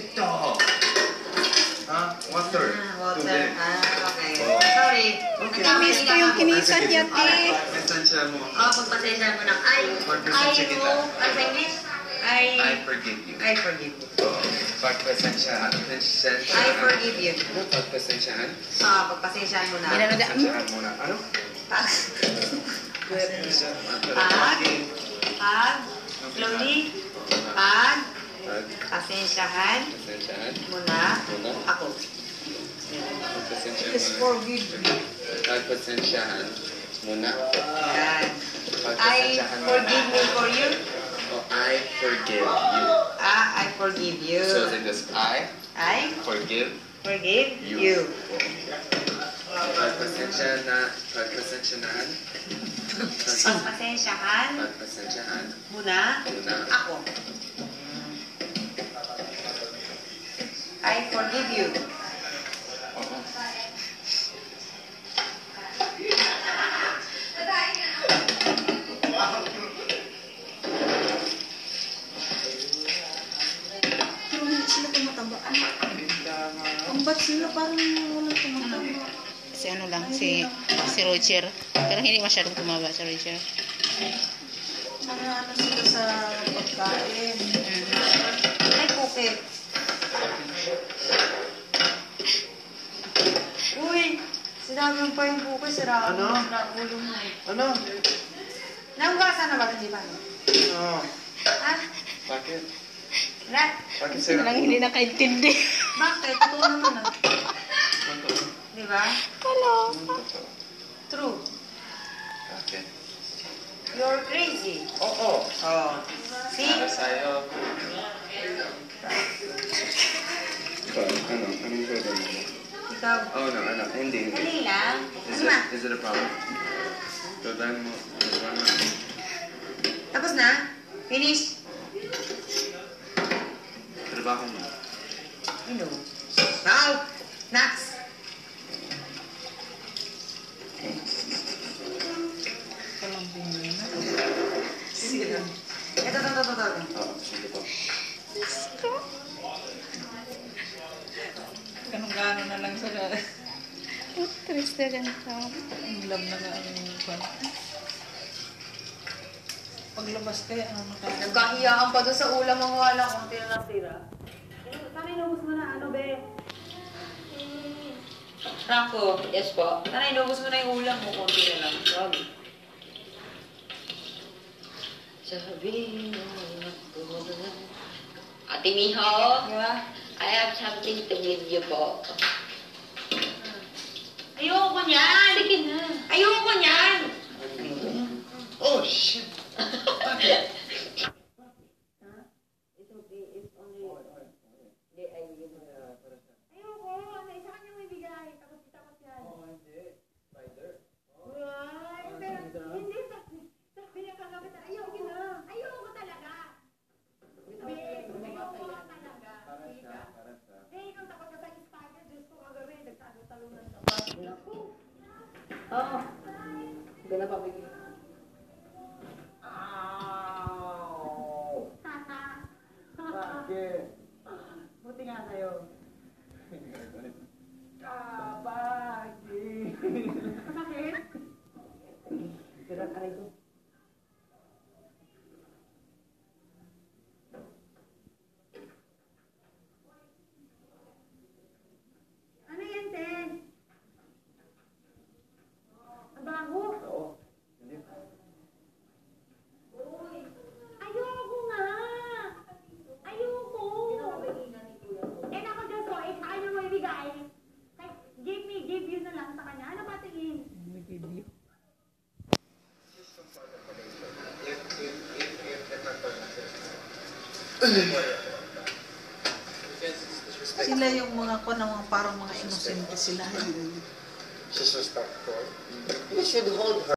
ito. Water. Water. Okay. Sorry. Okay. Miss ko yung kinisan niya, Pagpasensya mo. Pagpasensya mo na. Pagpasensya kita. Ano sa English? I forgive you. I forgive you. Pagpasensyahan. I forgive you. Pagpasensyahan. Pagpasensyahan mo na. Pagpasensyahan mo na. Ano? Slowly. Pasensyahan mo na ako. Just forgive me. Pagpasensyahan mo na. I forgive me for you. Oh, I forgive you. I forgive you. So like this, I forgive you. Pagpasensyahan muna ako. I forgive you. Pero hindi sila tumataba. Ang bat sila parang walang tumataba. Si ano lang, si Roger. Pero hindi masyadong tumaba si Roger. Ano sila sa pagkain. Ay, pukit. Uy, sinabi mo pa yung pukit. Sira ulo mo eh. Ano? Nahugasan na ba? Hindi pa? Oo. Ha? Bakit? Wala. Bakit Sila lang hindi nakaintindi. Bakit? Totoo naman ah. Di ba? Hello. True. Bakit? You're crazy. Oo. See? Para sa'yo. Anong pwede mo? Ikaw. Oh, no, hindi. Dali lang. Is it a problem? Tudan mo. Tapos na? Finish? Trabaho mo. Now! Next! Ito. Oo, sige po. Ganun-gano na lang sa Triste lang ito. ang love na nga ang kwan. Paglabas kaya ano nakakita. Nagkahiyaan pa doon sa ulam ang wala kung tira na tira. Tanay, nubos mo na. Ano, be? Franco. Yes po. Tanay, nubos mo na yung ulam mo. Kunti na lang. Sabi. Sabi mo ako. Ate Miho. Yeah? I have something to give you po. Ayoko niyan! Sige na. Ayoko niyan! Oh, shit! Ayoko! Isa kanya may bigay. Takot yan. Oo, hindi. Spider. Ay, pero hindi. Sabi niya kagabi na, ayoko na. Ayoko talaga. Ayoko talaga. Para sa. Eh, ikaw takot ka sa spider. Diyos ko kagabi. Nagtalo-talunan ka pa. Naku. Oo. Gana pa bigay. Bakit? Buti nga sa'yo. Bakit? Bakit? Pero aray ko. Ano yan, Ten? Ang bago? Oo. Hindi. Ayoko nga! Ayoko! Eh, naku, Diyos ko, sa kanya mo ibigay. Give you na lang sa kanya. Ano ba tingin? Sila yung mga kwan ng mga parang mga inosente sila. She's respectful. You should hold her.